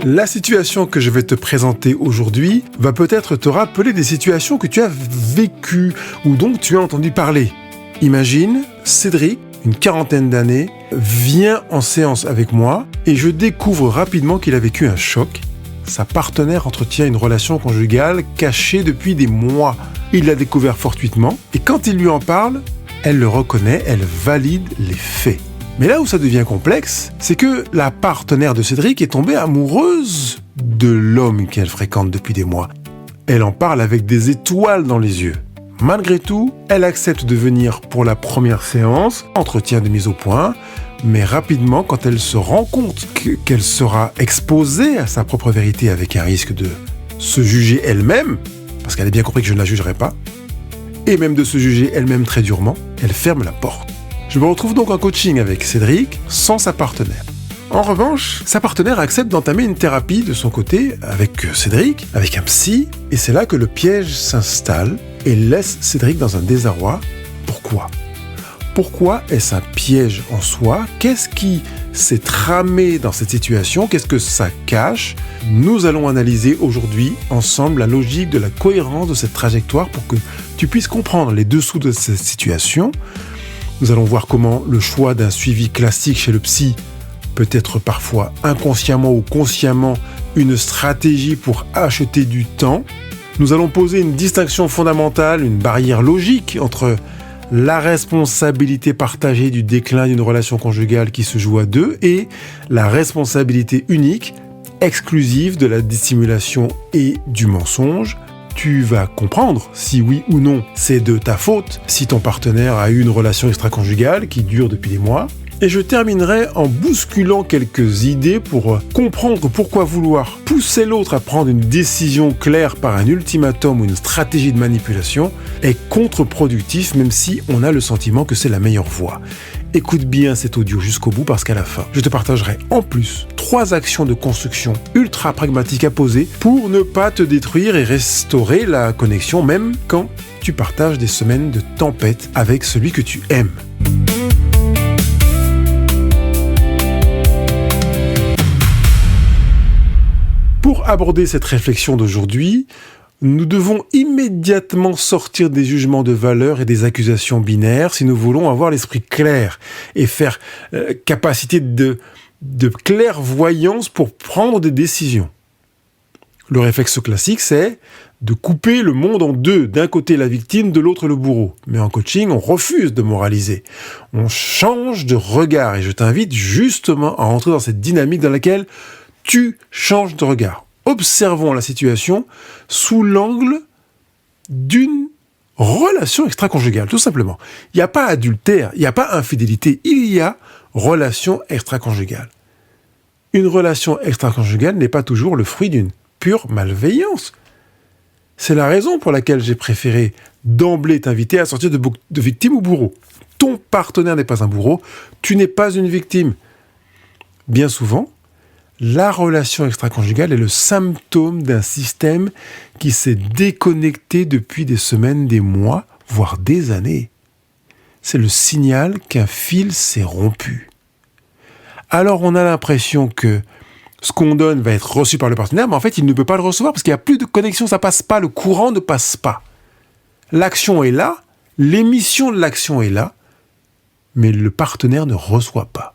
La situation que je vais te présenter aujourd'hui va peut-être te rappeler des situations que tu as vécues ou dont tu as entendu parler. Imagine, Cédric, une quarantaine d'années, vient en séance avec moi et je découvre rapidement qu'il a vécu un choc. Sa partenaire entretient une relation conjugale cachée depuis des mois. Il l'a découvert fortuitement et quand il lui en parle, elle le reconnaît, elle valide les faits. Mais là où ça devient complexe, c'est que la partenaire de Cédric est tombée amoureuse de l'homme qu'elle fréquente depuis des mois. Elle en parle avec des étoiles dans les yeux. Malgré tout, elle accepte de venir pour la première séance, entretien de mise au point, mais rapidement, quand elle se rend compte qu'elle sera exposée à sa propre vérité avec un risque de se juger elle-même, parce qu'elle a bien compris que je ne la jugerai pas, et même de se juger elle-même très durement, elle ferme la porte. Je me retrouve donc en coaching avec Cédric, sans sa partenaire. En revanche, sa partenaire accepte d'entamer une thérapie de son côté avec Cédric, avec un psy, et c'est là que le piège s'installe et laisse Cédric dans un désarroi. Pourquoi ? Pourquoi est-ce un piège en soi ? Qu'est-ce qui s'est tramé dans cette situation ? Qu'est-ce que ça cache ? Nous allons analyser aujourd'hui ensemble la logique de la cohérence de cette trajectoire pour que tu puisses comprendre les dessous de cette situation. Nous allons voir comment le choix d'un suivi classique chez le psy peut être parfois inconsciemment ou consciemment une stratégie pour acheter du temps. Nous allons poser une distinction fondamentale, une barrière logique entre la responsabilité partagée du déclin d'une relation conjugale qui se joue à deux et la responsabilité unique, exclusive de la dissimulation et du mensonge. Tu vas comprendre si oui ou non c'est de ta faute, si ton partenaire a eu une relation extra-conjugale qui dure depuis des mois. Et je terminerai en bousculant quelques idées pour comprendre pourquoi vouloir pousser l'autre à prendre une décision claire par un ultimatum ou une stratégie de manipulation est contre-productif, même si on a le sentiment que c'est la meilleure voie. Écoute bien cet audio jusqu'au bout parce qu'à la fin, je te partagerai en plus 3 actions de construction ultra pragmatiques à poser pour ne pas te détruire et restaurer la connexion même quand tu partages des semaines de tempête avec celui que tu aimes. Pour aborder cette réflexion d'aujourd'hui, nous devons immédiatement sortir des jugements de valeur et des accusations binaires si nous voulons avoir l'esprit clair et faire capacité de clairvoyance pour prendre des décisions. Le réflexe classique, c'est de couper le monde en deux. D'un côté la victime, de l'autre le bourreau. Mais en coaching, on refuse de moraliser. On change de regard et je t'invite justement à rentrer dans cette dynamique dans laquelle tu changes de regard. Observons la situation sous l'angle d'une relation extra-conjugale, tout simplement. Il n'y a pas adultère, il n'y a pas infidélité, il y a relation extra-conjugale. Une relation extra-conjugale n'est pas toujours le fruit d'une pure malveillance. C'est la raison pour laquelle j'ai préféré d'emblée t'inviter à sortir de victime ou bourreau. Ton partenaire n'est pas un bourreau, tu n'es pas une victime. Bien souvent, la relation extra-conjugale est le symptôme d'un système qui s'est déconnecté depuis des semaines, des mois, voire des années. C'est le signal qu'un fil s'est rompu. Alors on a l'impression que ce qu'on donne va être reçu par le partenaire, mais en fait il ne peut pas le recevoir parce qu'il n'y a plus de connexion, ça passe pas, le courant ne passe pas. L'action est là, l'émission de l'action est là, mais le partenaire ne reçoit pas.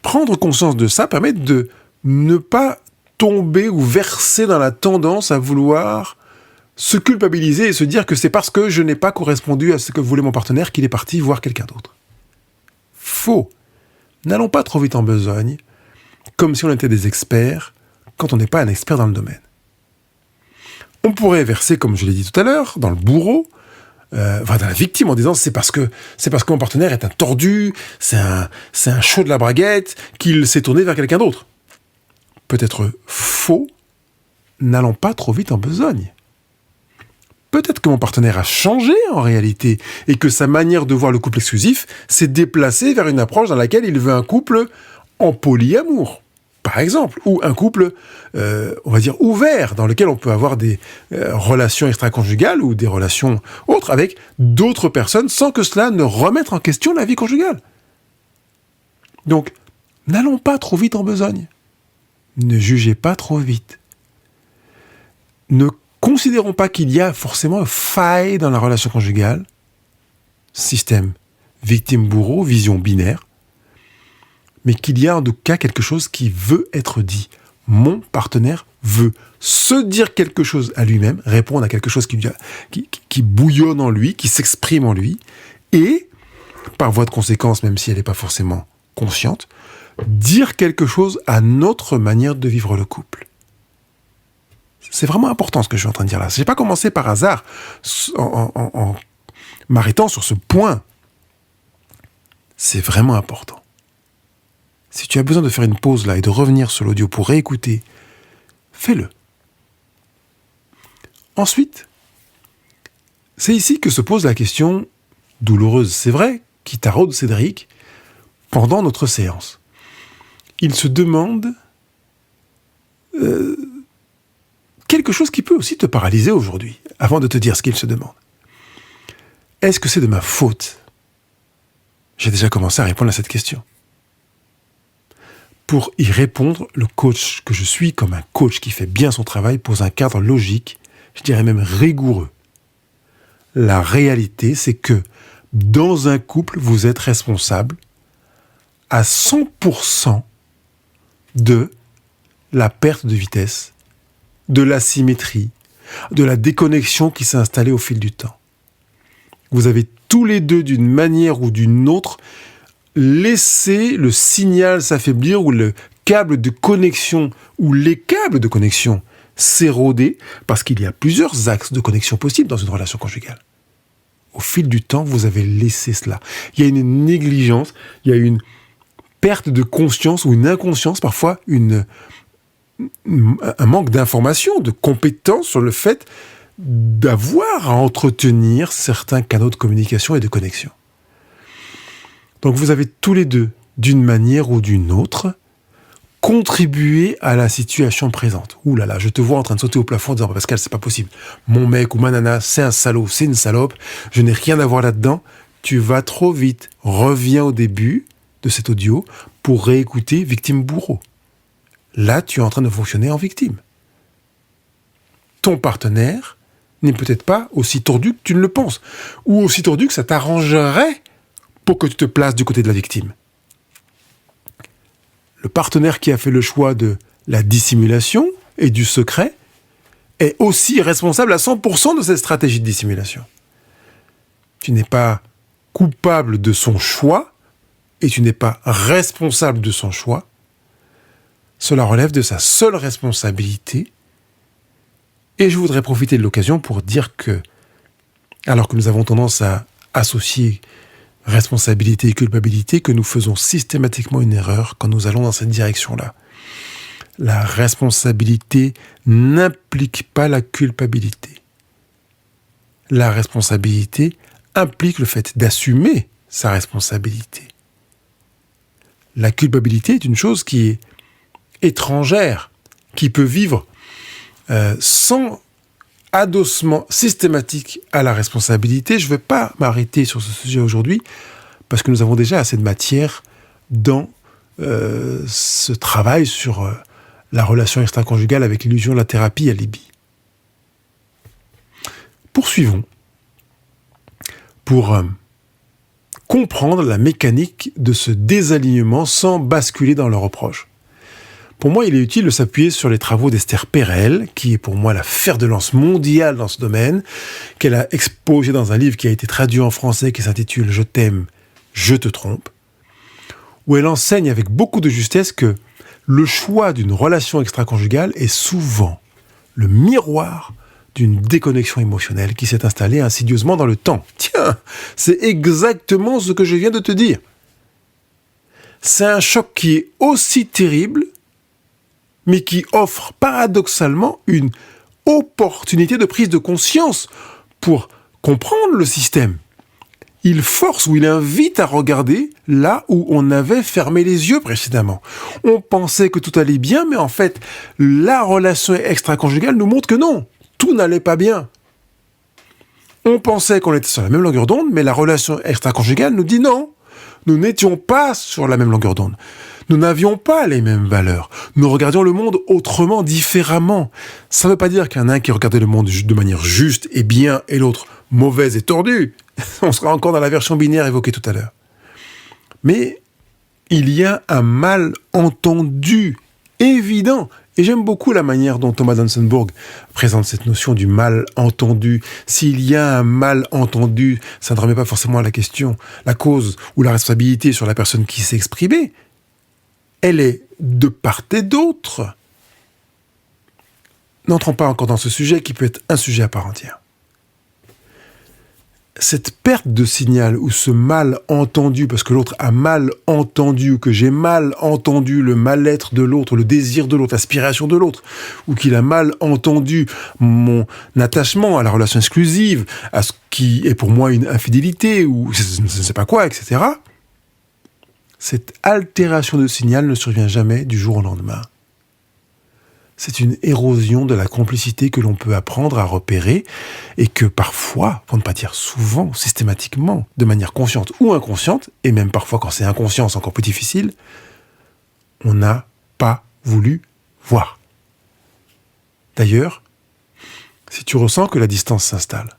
Prendre conscience de ça permet de ne pas tomber ou verser dans la tendance à vouloir se culpabiliser et se dire que c'est parce que je n'ai pas correspondu à ce que voulait mon partenaire qu'il est parti voir quelqu'un d'autre. Faux. N'allons pas trop vite en besogne, comme si on était des experts, quand on n'est pas un expert dans le domaine. On pourrait verser, comme je l'ai dit tout à l'heure, dans le bourreau, dans la victime en disant c'est parce que mon partenaire est un tordu, c'est un chaud de la braguette, qu'il s'est tourné vers quelqu'un d'autre. Peut-être faux, n'allons pas trop vite en besogne. Peut-être que mon partenaire a changé en réalité et que sa manière de voir le couple exclusif s'est déplacée vers une approche dans laquelle il veut un couple en polyamour, par exemple, ou un couple, on va dire, ouvert, dans lequel on peut avoir des relations extra-conjugales ou des relations autres avec d'autres personnes sans que cela ne remette en question la vie conjugale. Donc, n'allons pas trop vite en besogne. Ne jugez pas trop vite. Ne considérons pas qu'il y a forcément une faille dans la relation conjugale. Système victime-bourreau, vision binaire. Mais qu'il y a en tout cas quelque chose qui veut être dit. Mon partenaire veut se dire quelque chose à lui-même, répondre à quelque chose qui bouillonne en lui, qui s'exprime en lui, et, par voie de conséquence, même si elle n'est pas forcément consciente, dire quelque chose à notre manière de vivre le couple. C'est vraiment important ce que je suis en train de dire là. Je n'ai pas commencé par hasard en m'arrêtant sur ce point. C'est vraiment important. Si tu as besoin de faire une pause là et de revenir sur l'audio pour réécouter, fais-le. Ensuite, c'est ici que se pose la question douloureuse, c'est vrai, qui taraude Cédric pendant notre séance. Il se demande quelque chose qui peut aussi te paralyser aujourd'hui, avant de te dire ce qu'il se demande. Est-ce que c'est de ma faute ? J'ai déjà commencé à répondre à cette question. Pour y répondre, le coach que je suis, comme un coach qui fait bien son travail, pose un cadre logique, je dirais même rigoureux. La réalité, c'est que dans un couple, vous êtes responsable à 100% de la perte de vitesse, de l'asymétrie, de la déconnexion qui s'est installée au fil du temps. Vous avez tous les deux, d'une manière ou d'une autre, laissé le signal s'affaiblir ou le câble de connexion ou les câbles de connexion s'éroder parce qu'il y a plusieurs axes de connexion possibles dans une relation conjugale. Au fil du temps, vous avez laissé cela. Il y a une négligence, il y a une perte de conscience ou une inconscience, parfois un manque d'information, de compétence sur le fait d'avoir à entretenir certains canaux de communication et de connexion. Donc vous avez tous les deux, d'une manière ou d'une autre, contribué à la situation présente. Ouh là là, je te vois en train de sauter au plafond en disant « Pascal, c'est pas possible. Mon mec ou ma nana, c'est un salaud, c'est une salope. Je n'ai rien à voir là-dedans. Tu vas trop vite. Reviens au début de cet audio pour réécouter victime-bourreau. Là, tu es en train de fonctionner en victime. Ton partenaire n'est peut-être pas aussi tordu que tu ne le penses, ou aussi tordu que ça t'arrangerait pour que tu te places du côté de la victime. Le partenaire qui a fait le choix de la dissimulation et du secret est aussi responsable à 100% de cette stratégie de dissimulation. Tu n'es pas coupable de son choix et tu n'es pas responsable de son choix. Cela relève de sa seule responsabilité. Et je voudrais profiter de l'occasion pour dire que, alors que nous avons tendance à associer responsabilité et culpabilité, que nous faisons systématiquement une erreur quand nous allons dans cette direction-là. La responsabilité n'implique pas la culpabilité. La responsabilité implique le fait d'assumer sa responsabilité. La culpabilité est une chose qui est étrangère, qui peut vivre sans adossement systématique à la responsabilité. Je ne vais pas m'arrêter sur ce sujet aujourd'hui parce que nous avons déjà assez de matière dans ce travail sur la relation extra-conjugale avec l'illusion de la thérapie alibi. Poursuivons pour comprendre la mécanique de ce désalignement sans basculer dans le reproche. Pour moi, il est utile de s'appuyer sur les travaux d'Esther Perel, qui est pour moi la fer de lance mondiale dans ce domaine, qu'elle a exposé dans un livre qui a été traduit en français, qui s'intitule « Je t'aime, je te trompe », où elle enseigne avec beaucoup de justesse que le choix d'une relation extra-conjugale est souvent le miroir d'une déconnexion émotionnelle qui s'est installée insidieusement dans le temps. Tiens, c'est exactement ce que je viens de te dire. C'est un choc qui est aussi terrible mais qui offre paradoxalement une opportunité de prise de conscience pour comprendre le système. Il force ou il invite à regarder là où on avait fermé les yeux précédemment. On pensait que tout allait bien, mais en fait, la relation extra-conjugale nous montre que non, tout n'allait pas bien. On pensait qu'on était sur la même longueur d'onde, mais la relation extra-conjugale nous dit non, nous n'étions pas sur la même longueur d'onde. Nous n'avions pas les mêmes valeurs. Nous regardions le monde autrement, différemment. Ça ne veut pas dire qu'il y en a un qui regardait le monde de manière juste et bien et l'autre mauvaise et tordue. On sera encore dans la version binaire évoquée tout à l'heure. Mais il y a un malentendu évident. Et j'aime beaucoup la manière dont Thomas Dansenburg présente cette notion du malentendu. S'il y a un malentendu, ça ne remet pas forcément la question, la cause ou la responsabilité sur la personne qui s'est exprimée. Elle est de part et d'autre. N'entrons pas encore dans ce sujet qui peut être un sujet à part entière. Cette perte de signal ou ce malentendu, parce que l'autre a mal entendu, ou que j'ai mal entendu le mal-être de l'autre, le désir de l'autre, l'aspiration de l'autre, ou qu'il a mal entendu mon attachement à la relation exclusive, à ce qui est pour moi une infidélité, ou je ne sais pas quoi, etc. Cette altération de signal ne survient jamais du jour au lendemain. C'est une érosion de la complicité que l'on peut apprendre à repérer et que parfois, pour ne pas dire souvent, systématiquement, de manière consciente ou inconsciente, et même parfois quand c'est inconscient, c'est encore plus difficile, on n'a pas voulu voir. D'ailleurs, si tu ressens que la distance s'installe,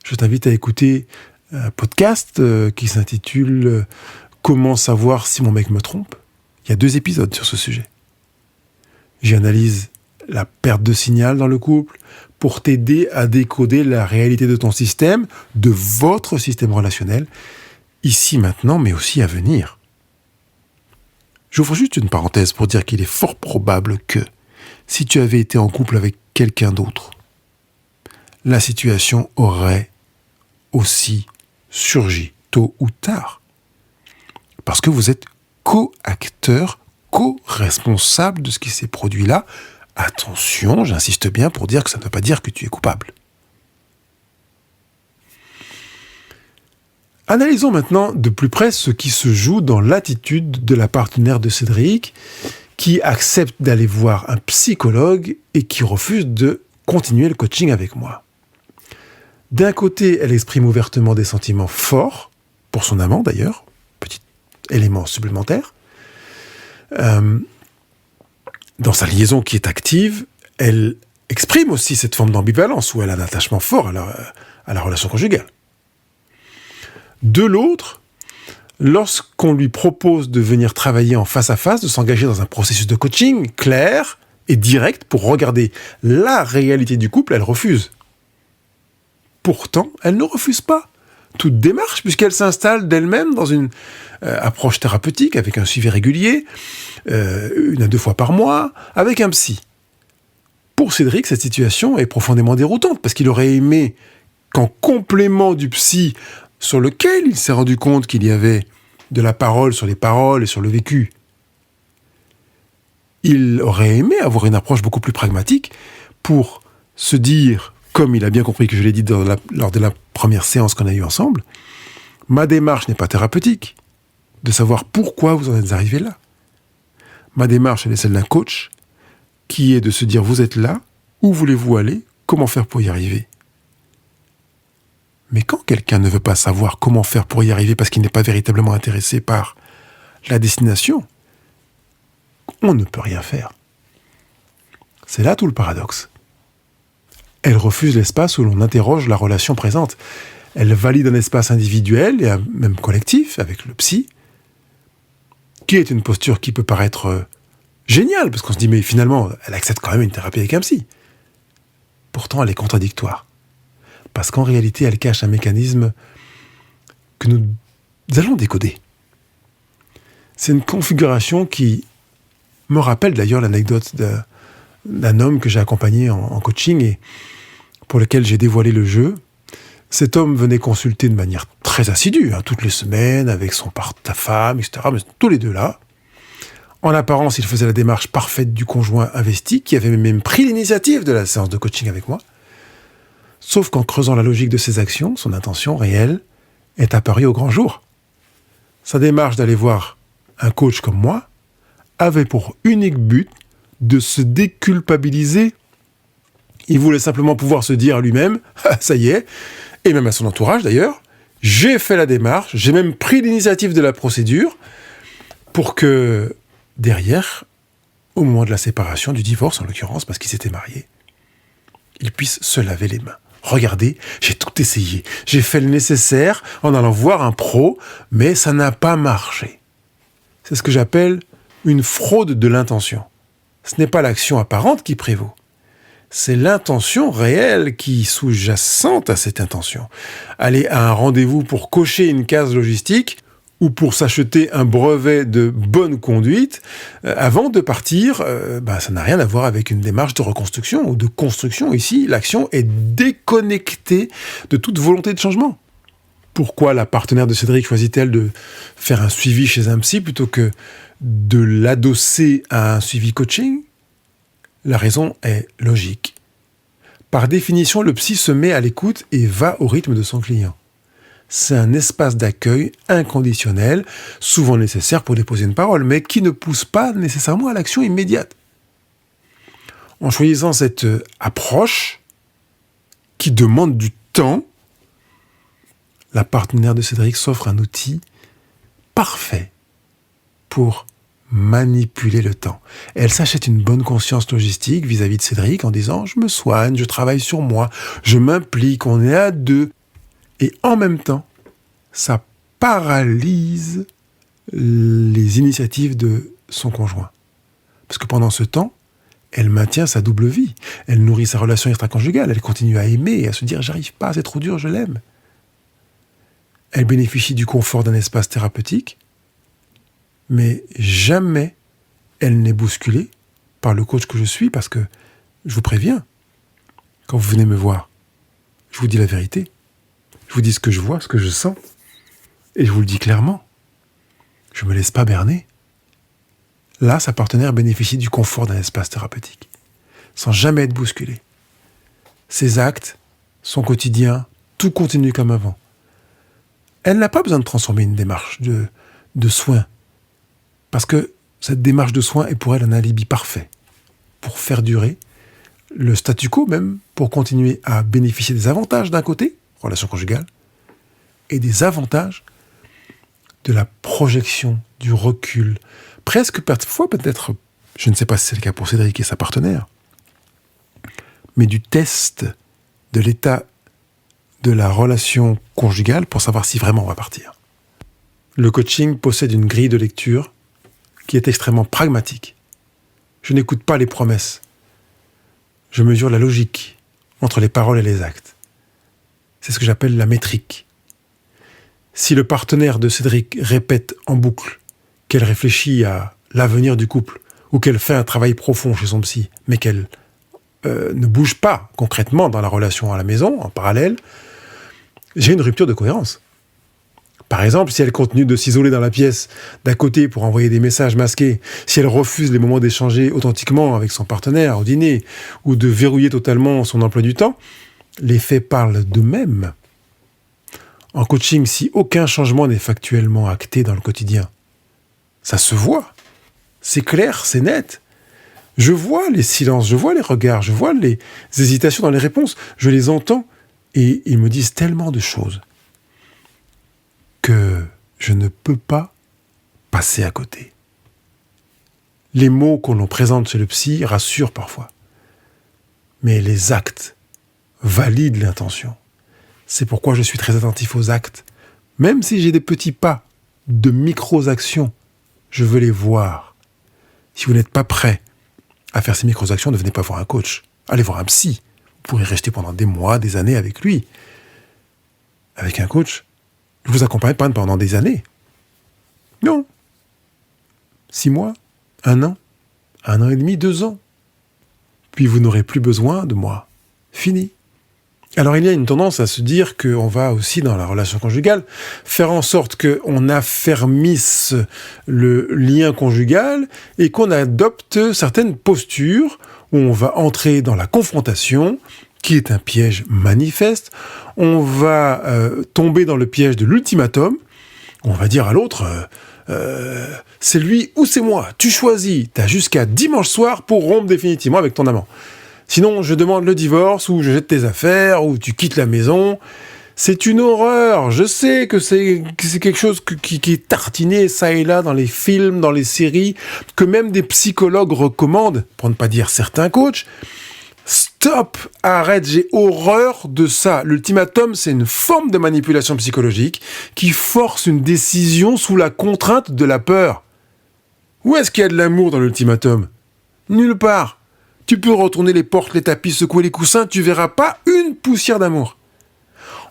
je t'invite à écouter un podcast qui s'intitule « Comment savoir si mon mec me trompe ?» Il y a 2 épisodes sur ce sujet. J'analyse la perte de signal dans le couple pour t'aider à décoder la réalité de ton système, de votre système relationnel, ici maintenant, mais aussi à venir. J'ouvre juste une parenthèse pour dire qu'il est fort probable que, si tu avais été en couple avec quelqu'un d'autre, la situation aurait aussi surgi, tôt ou tard. Parce que vous êtes co-acteurs, co-responsable de ce qui s'est produit là. Attention, j'insiste bien pour dire que ça ne veut pas dire que tu es coupable. Analysons maintenant de plus près ce qui se joue dans l'attitude de la partenaire de Cédric qui accepte d'aller voir un psychologue et qui refuse de continuer le coaching avec moi. D'un côté, elle exprime ouvertement des sentiments forts, pour son amant d'ailleurs, petit élément supplémentaire. Dans sa liaison qui est active, elle exprime aussi cette forme d'ambivalence où elle a un attachement fort à la relation conjugale. De l'autre, lorsqu'on lui propose de venir travailler en face à face, de s'engager dans un processus de coaching clair et direct pour regarder la réalité du couple, elle refuse. Pourtant, elle ne refuse pas toute démarche, puisqu'elle s'installe d'elle-même dans une approche thérapeutique, avec un suivi régulier, 1 à 2 fois par mois, avec un psy. Pour Cédric, cette situation est profondément déroutante, parce qu'il aurait aimé qu'en complément du psy, sur lequel il s'est rendu compte qu'il y avait de la parole sur les paroles et sur le vécu, il aurait aimé avoir une approche beaucoup plus pragmatique pour se dire, comme il a bien compris que je l'ai dit lors de la première séance qu'on a eue ensemble, ma démarche n'est pas thérapeutique, de savoir pourquoi vous en êtes arrivé là. Ma démarche, elle est celle d'un coach, qui est de se dire, vous êtes là, où voulez-vous aller, comment faire pour y arriver ? Mais quand quelqu'un ne veut pas savoir comment faire pour y arriver parce qu'il n'est pas véritablement intéressé par la destination, on ne peut rien faire. C'est là tout le paradoxe. Elle refuse l'espace où l'on interroge la relation présente. Elle valide un espace individuel et même collectif avec le psy, qui est une posture qui peut paraître géniale, parce qu'on se dit, mais finalement, elle accepte quand même une thérapie avec un psy. Pourtant, elle est contradictoire. Parce qu'en réalité, elle cache un mécanisme que nous allons décoder. C'est une configuration qui me rappelle d'ailleurs l'anecdote d'un homme que j'ai accompagné en coaching et pour lequel j'ai dévoilé le jeu. Cet homme venait consulter de manière très assidue, toutes les semaines, avec sa femme, etc., mais tous les deux là. En apparence, il faisait la démarche parfaite du conjoint investi, qui avait même pris l'initiative de la séance de coaching avec moi. Sauf qu'en creusant la logique de ses actions, son intention réelle est apparue au grand jour. Sa démarche d'aller voir un coach comme moi avait pour unique but de se déculpabiliser. Il voulait simplement pouvoir se dire à lui-même, ça y est, et même à son entourage d'ailleurs, j'ai fait la démarche, j'ai même pris l'initiative de la procédure pour que derrière, au moment de la séparation, du divorce en l'occurrence, parce qu'ils s'étaient mariés, ils puissent se laver les mains. Regardez, j'ai tout essayé. J'ai fait le nécessaire en allant voir un pro, mais ça n'a pas marché. C'est ce que j'appelle une fraude de l'intention. Ce n'est pas l'action apparente qui prévaut. C'est l'intention réelle qui est sous-jacente à cette intention. Aller à un rendez-vous pour cocher une case logistique ou pour s'acheter un brevet de bonne conduite, avant de partir, ça n'a rien à voir avec une démarche de reconstruction ou de construction. Ici, l'action est déconnectée de toute volonté de changement. Pourquoi la partenaire de Cédric choisit-elle de faire un suivi chez un psy plutôt que de l'adosser à un suivi coaching ? La raison est logique. Par définition, le psy se met à l'écoute et va au rythme de son client. C'est un espace d'accueil inconditionnel, souvent nécessaire pour déposer une parole, mais qui ne pousse pas nécessairement à l'action immédiate. En choisissant cette approche qui demande du temps, la partenaire de Cédric s'offre un outil parfait pour manipuler le temps. Elle s'achète une bonne conscience logistique vis-à-vis de Cédric en disant « je me soigne, je travaille sur moi, je m'implique, on est à deux ». Et en même temps, ça paralyse les initiatives de son conjoint. Parce que pendant ce temps, elle maintient sa double vie. Elle nourrit sa relation extra-conjugale. Elle continue à aimer et à se dire « j'arrive pas, c'est trop dur, je l'aime ». Elle bénéficie du confort d'un espace thérapeutique, mais jamais elle n'est bousculée par le coach que je suis, parce que, je vous préviens, quand vous venez me voir, je vous dis la vérité. Je vous dis ce que je vois, ce que je sens. Et je vous le dis clairement. Je ne me laisse pas berner. Là, sa partenaire bénéficie du confort d'un espace thérapeutique, sans jamais être bousculé. Ses actes, son quotidien, tout continue comme avant. Elle n'a pas besoin de transformer une démarche de soins, parce que cette démarche de soins est pour elle un alibi parfait pour faire durer le statu quo, même pour continuer à bénéficier des avantages d'un côté, relation conjugale, et des avantages de la projection, du recul, presque parfois peut-être, je ne sais pas si c'est le cas pour Cédric et sa partenaire, mais du test de l'état de la relation conjugale pour savoir si vraiment on va partir. Le coaching possède une grille de lecture qui est extrêmement pragmatique. Je n'écoute pas les promesses. Je mesure la logique entre les paroles et les actes. C'est ce que j'appelle la métrique. Si le partenaire de Cédric répète en boucle qu'elle réfléchit à l'avenir du couple ou qu'elle fait un travail profond chez son psy, mais qu'elle ne bouge pas concrètement dans la relation à la maison, en parallèle, j'ai une rupture de cohérence. Par exemple, si elle continue de s'isoler dans la pièce d'à côté pour envoyer des messages masqués, si elle refuse les moments d'échanger authentiquement avec son partenaire au dîner, ou de verrouiller totalement son emploi du temps, les faits parlent d'eux-mêmes. En coaching, si aucun changement n'est factuellement acté dans le quotidien, ça se voit. C'est clair, c'est net. Je vois les silences, je vois les regards, je vois les hésitations dans les réponses, je les entends, et ils me disent tellement de choses que je ne peux pas passer à côté. Les mots qu'on l'on présente chez le psy rassurent parfois, mais les actes valident l'intention. C'est pourquoi je suis très attentif aux actes. Même si j'ai des petits pas, de micro-actions, je veux les voir. Si vous n'êtes pas prêt à faire ces micro-actions, ne venez pas voir un coach. Allez voir un psy. Vous pourrez rester pendant des mois, des années avec lui. Avec un coach, je vous accompagne pas pendant des années. Non. 6 mois, 1 an, 1 an et demi, 2 ans. Puis vous n'aurez plus besoin de moi. Fini. Alors il y a une tendance à se dire qu'on va aussi, dans la relation conjugale, faire en sorte qu'on affermisse le lien conjugal et qu'on adopte certaines postures où on va entrer dans la confrontation, qui est un piège manifeste. On va tomber dans le piège de l'ultimatum. On va dire à l'autre, c'est lui ou c'est moi. Tu choisis, t'as jusqu'à dimanche soir pour rompre définitivement avec ton amant. Sinon, je demande le divorce, ou je jette tes affaires, ou tu quittes la maison. C'est une horreur. Je sais que c'est quelque chose qui est tartiné ça et là dans les films, dans les séries, que même des psychologues recommandent, pour ne pas dire certains coachs. Stop, arrête, j'ai horreur de ça. L'ultimatum, c'est une forme de manipulation psychologique qui force une décision sous la contrainte de la peur. Où est-ce qu'il y a de l'amour dans l'ultimatum ? Nulle part. Tu peux retourner les portes, les tapis, secouer les coussins, tu verras pas une poussière d'amour.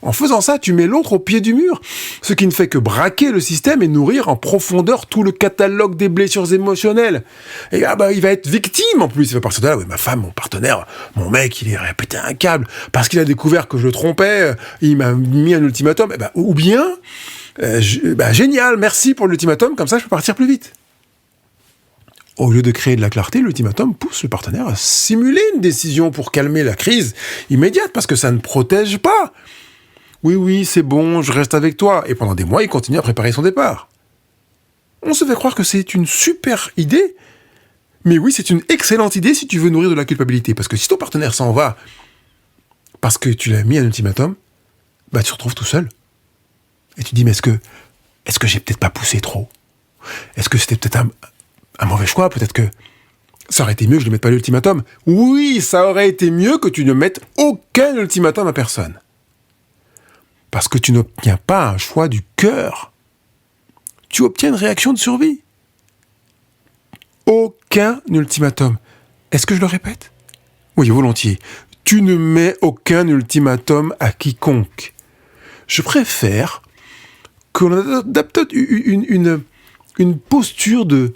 En faisant ça, tu mets l'autre au pied du mur, ce qui ne fait que braquer le système et nourrir en profondeur tout le catalogue des blessures émotionnelles. Et il va être victime en plus. Il va partir de là, oui, ma femme, mon partenaire, mon mec, il est pété un câble parce qu'il a découvert que je le trompais, il m'a mis un ultimatum. Ou bien, génial, merci pour l'ultimatum, comme ça je peux partir plus vite. Au lieu de créer de la clarté, l'ultimatum pousse le partenaire à simuler une décision pour calmer la crise immédiate, parce que ça ne protège pas. Oui, c'est bon, je reste avec toi. Et pendant des mois, il continue à préparer son départ. On se fait croire que c'est une super idée, mais oui, c'est une excellente idée si tu veux nourrir de la culpabilité. Parce que si ton partenaire s'en va parce que tu l'as mis un ultimatum, tu te retrouves tout seul. Et tu te dis, mais est-ce que j'ai peut-être pas poussé trop ? Est-ce que c'était peut-être un mauvais choix ? Peut-être que ça aurait été mieux que je ne mette pas l'ultimatum. Oui, ça aurait été mieux que tu ne mettes aucun ultimatum à personne. Parce que tu n'obtiens pas un choix du cœur. Tu obtiens une réaction de survie. Aucun ultimatum. Est-ce que je le répète ? Oui, volontiers. Tu ne mets aucun ultimatum à quiconque. Je préfère qu'on adopte une posture de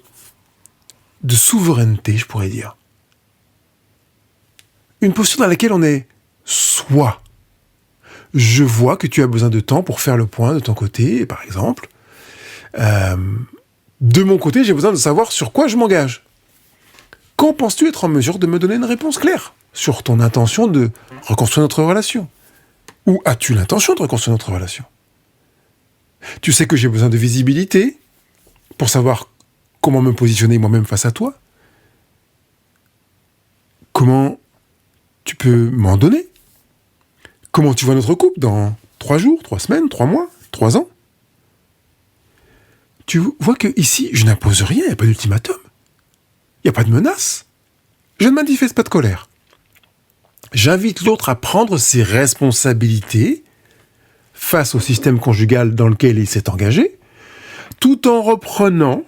souveraineté, je pourrais dire. Une posture dans laquelle on est soi. Je vois que tu as besoin de temps pour faire le point de ton côté, par exemple. De mon côté, j'ai besoin de savoir sur quoi je m'engage. Quand penses-tu être en mesure de me donner une réponse claire sur ton intention de reconstruire notre relation ? Ou as-tu l'intention de reconstruire notre relation ? Tu sais que j'ai besoin de visibilité pour savoir comment me positionner moi-même face à toi. Comment tu peux m'en donner ? Comment tu vois notre couple dans 3 jours, 3 semaines, 3 mois, 3 ans ? Tu vois que ici, je n'impose rien, il n'y a pas d'ultimatum. Il n'y a pas de menace. Je ne manifeste pas de colère. J'invite l'autre à prendre ses responsabilités face au système conjugal dans lequel il s'est engagé, tout en reprenant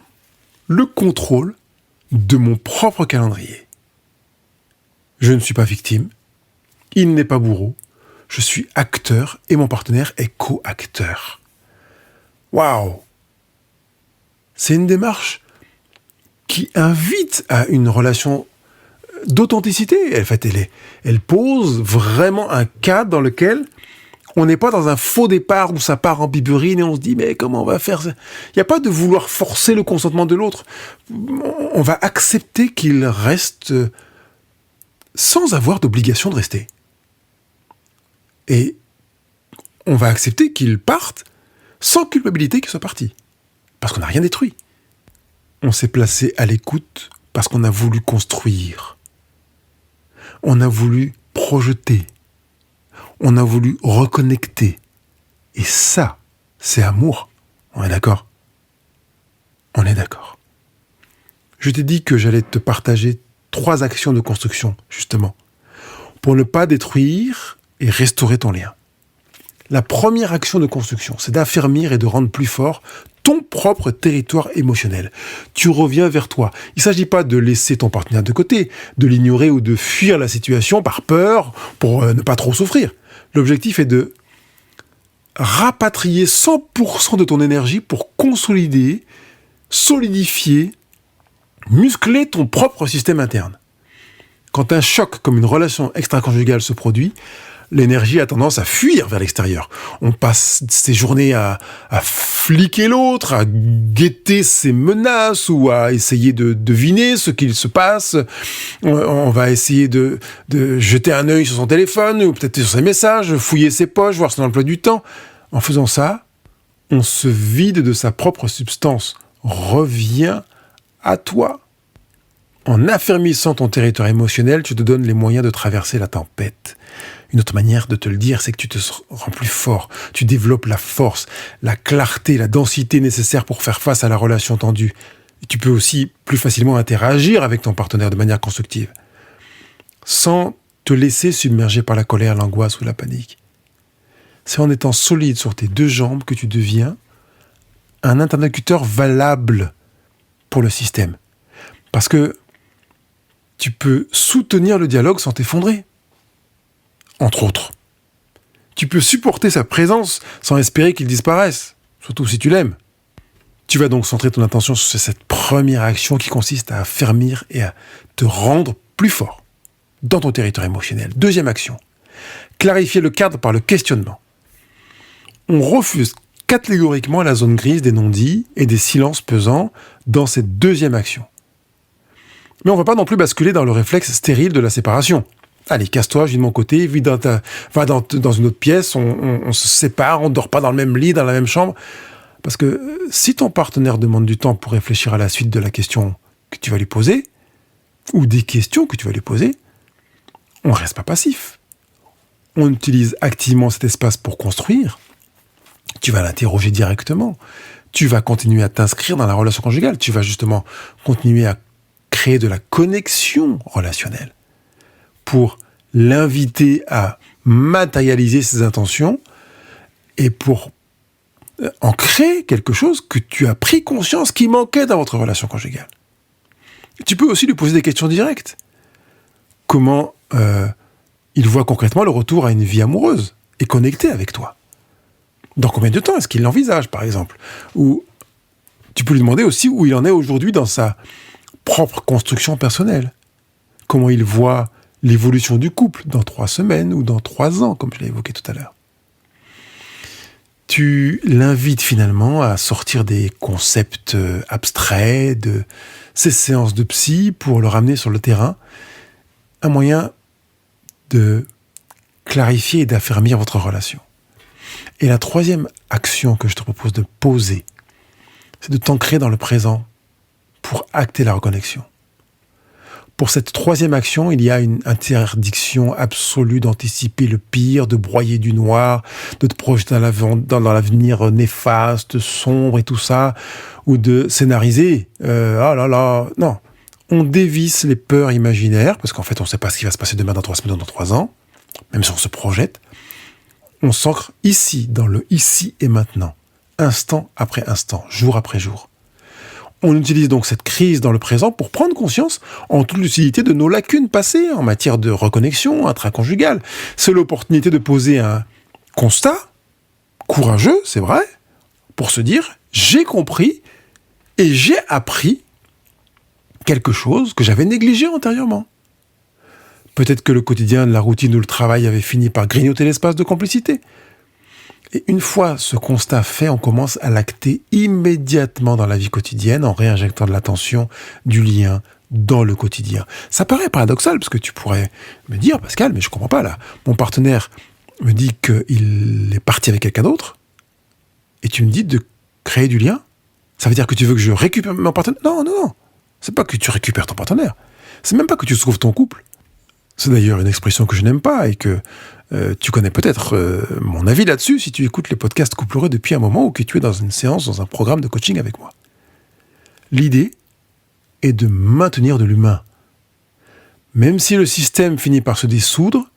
le contrôle de mon propre calendrier. Je ne suis pas victime, il n'est pas bourreau, je suis acteur et mon partenaire est co-acteur. Waouh ! C'est une démarche qui invite à une relation d'authenticité. En fait, elle pose vraiment un cadre dans lequel on n'est pas dans un faux départ où ça part en biberine et on se dit mais comment on va faire ça ? Il n'y a pas de vouloir forcer le consentement de l'autre. On va accepter qu'il reste sans avoir d'obligation de rester. Et on va accepter qu'il parte sans culpabilité qu'il soit parti. Parce qu'on n'a rien détruit. On s'est placé à l'écoute parce qu'on a voulu construire. On a voulu projeter. On a voulu reconnecter. Et ça, c'est amour. On est d'accord ? On est d'accord. Je t'ai dit que j'allais te partager 3 actions de construction, justement, pour ne pas détruire et restaurer ton lien. La première action de construction, c'est d'affermir et de rendre plus fort ton propre territoire émotionnel. Tu reviens vers toi. Il ne s'agit pas de laisser ton partenaire de côté, de l'ignorer ou de fuir la situation par peur pour ne pas trop souffrir. L'objectif est de rapatrier 100% de ton énergie pour consolider, solidifier, muscler ton propre système interne. Quand un choc comme une relation extra-conjugale se produit, l'énergie a tendance à fuir vers l'extérieur. On passe ses journées à fliquer l'autre, à guetter ses menaces ou à essayer de deviner ce qu'il se passe. On va essayer de jeter un œil sur son téléphone ou peut-être sur ses messages, fouiller ses poches, voir son emploi du temps. En faisant ça, on se vide de sa propre substance. Reviens à toi. En affermissant ton territoire émotionnel, tu te donnes les moyens de traverser la tempête. Une autre manière de te le dire, c'est que tu te rends plus fort. Tu développes la force, la clarté, la densité nécessaire pour faire face à la relation tendue. Et tu peux aussi plus facilement interagir avec ton partenaire de manière constructive, sans te laisser submerger par la colère, l'angoisse ou la panique. C'est en étant solide sur tes deux jambes que tu deviens un interlocuteur valable pour le système. Parce que tu peux soutenir le dialogue sans t'effondrer. Entre autres. Tu peux supporter sa présence sans espérer qu'il disparaisse, surtout si tu l'aimes. Tu vas donc centrer ton attention sur cette première action qui consiste à affermir et à te rendre plus fort dans ton territoire émotionnel. Deuxième action, clarifier le cadre par le questionnement. On refuse catégoriquement la zone grise des non-dits et des silences pesants dans cette deuxième action. Mais on ne va pas non plus basculer dans le réflexe stérile de la séparation. Allez, casse-toi, je vis de mon côté, va dans une autre pièce, on se sépare, on ne dort pas dans le même lit, dans la même chambre. Parce que si ton partenaire demande du temps pour réfléchir à la suite de la question que tu vas lui poser, ou des questions que tu vas lui poser, on ne reste pas passif. On utilise activement cet espace pour construire. Tu vas l'interroger directement. Tu vas continuer à t'inscrire dans la relation conjugale. Tu vas justement continuer à créer de la connexion relationnelle pour l'inviter à matérialiser ses intentions et pour en créer quelque chose que tu as pris conscience qui manquait dans votre relation conjugale. Tu peux aussi lui poser des questions directes. Comment il voit concrètement le retour à une vie amoureuse et connectée avec toi? Dans combien de temps est-ce qu'il l'envisage, par exemple? Ou tu peux lui demander aussi où il en est aujourd'hui dans sa propre construction personnelle. Comment il voit l'évolution du couple dans 3 semaines ou dans 3 ans, comme je l'ai évoqué tout à l'heure. Tu l'invites finalement à sortir des concepts abstraits de ces séances de psy pour le ramener sur le terrain. Un moyen de clarifier et d'affermir votre relation. Et la troisième action que je te propose de poser, c'est de t'ancrer dans le présent pour acter la reconnexion. Pour cette troisième action, il y a une interdiction absolue d'anticiper le pire, de broyer du noir, de te projeter dans l'avenir néfaste, sombre et tout ça, ou de scénariser. Non. On dévisse les peurs imaginaires, parce qu'en fait, on ne sait pas ce qui va se passer demain, dans 3 semaines, dans 3 ans, même si on se projette. On s'ancre ici, dans le ici et maintenant, instant après instant, jour après jour. On utilise donc cette crise dans le présent pour prendre conscience en toute lucidité de nos lacunes passées en matière de reconnexion intraconjugale. C'est l'opportunité de poser un constat, courageux, c'est vrai, pour se dire « j'ai compris et j'ai appris quelque chose que j'avais négligé antérieurement ». Peut-être que le quotidien de la routine ou le travail avait fini par grignoter l'espace de complicité. Et une fois ce constat fait, on commence à l'acter immédiatement dans la vie quotidienne en réinjectant de l'attention, du lien dans le quotidien. Ça paraît paradoxal parce que tu pourrais me dire, Pascal, mais je comprends pas là. Mon partenaire me dit qu'il est parti avec quelqu'un d'autre et tu me dis de créer du lien. Ça veut dire que tu veux que je récupère mon partenaire? Non. C'est pas que tu récupères ton partenaire. C'est même pas que tu sauves ton couple. C'est d'ailleurs une expression que je n'aime pas et que tu connais peut-être mon avis là-dessus si tu écoutes les podcasts Couple Heureux depuis un moment ou que tu es dans une séance, dans un programme de coaching avec moi. L'idée est de maintenir de l'humain. Même si le système finit par se dissoudre,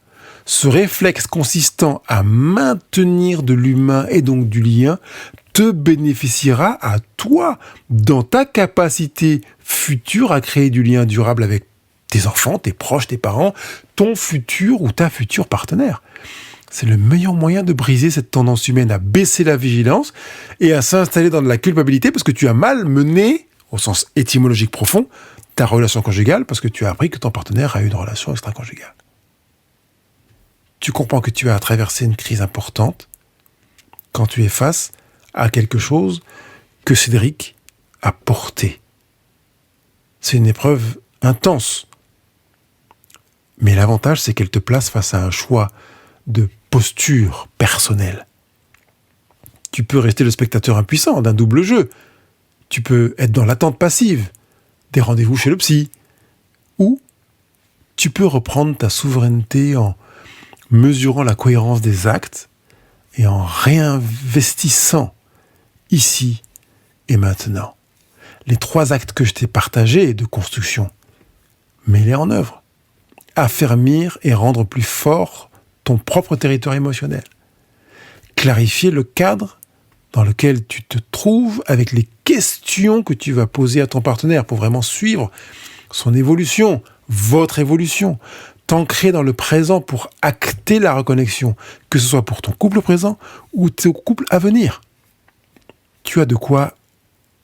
ce réflexe consistant à maintenir de l'humain et donc du lien te bénéficiera à toi dans ta capacité future à créer du lien durable avec tes enfants, tes proches, tes parents, ton futur ou ta future partenaire. C'est le meilleur moyen de briser cette tendance humaine à baisser la vigilance et à s'installer dans de la culpabilité parce que tu as mal mené, au sens étymologique profond, ta relation conjugale parce que tu as appris que ton partenaire a eu une relation extra-conjugale. Tu comprends que tu as traversé une crise importante quand tu es face à quelque chose que Cédric a porté. C'est une épreuve intense. Mais l'avantage, c'est qu'elle te place face à un choix de posture personnelle. Tu peux rester le spectateur impuissant d'un double jeu. Tu peux être dans l'attente passive, des rendez-vous chez le psy. Ou tu peux reprendre ta souveraineté en mesurant la cohérence des actes et en réinvestissant ici et maintenant. Les 3 actes que je t'ai partagés de construction, mets-les en œuvre. Affermir et rendre plus fort ton propre territoire émotionnel. Clarifier le cadre dans lequel tu te trouves avec les questions que tu vas poser à ton partenaire pour vraiment suivre son évolution, votre évolution. T'ancrer dans le présent pour acter la reconnexion, que ce soit pour ton couple présent ou ton couple à venir. Tu as de quoi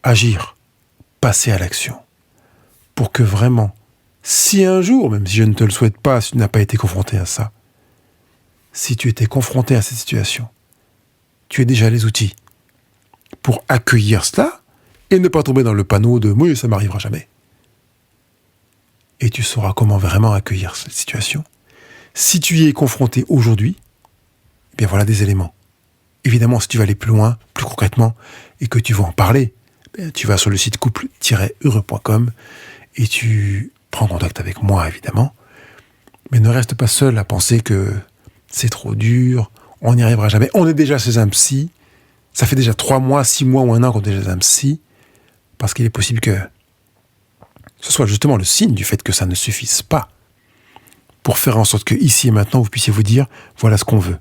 agir, passer à l'action, pour que vraiment, si un jour, même si je ne te le souhaite pas, si tu n'as pas été confronté à ça, si tu étais confronté à cette situation, tu as déjà les outils pour accueillir cela et ne pas tomber dans le panneau de « oui, ça m'arrivera jamais ». Et tu sauras comment vraiment accueillir cette situation. Si tu y es confronté aujourd'hui, eh bien voilà des éléments. Évidemment, si tu vas aller plus loin, plus concrètement, et que tu veux en parler, tu vas sur le site couple-heureux.com et tu prends contact avec moi, évidemment. Mais ne reste pas seul à penser que c'est trop dur, on n'y arrivera jamais. On est déjà chez un psy. Ça fait déjà 3 mois, 6 mois ou 1 an qu'on est déjà chez un psy. Parce qu'il est possible que ce soit justement le signe du fait que ça ne suffise pas pour faire en sorte que ici et maintenant, vous puissiez vous dire, voilà ce qu'on veut.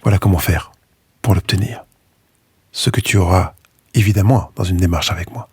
Voilà comment faire pour l'obtenir. Ce que tu auras, évidemment, dans une démarche avec moi.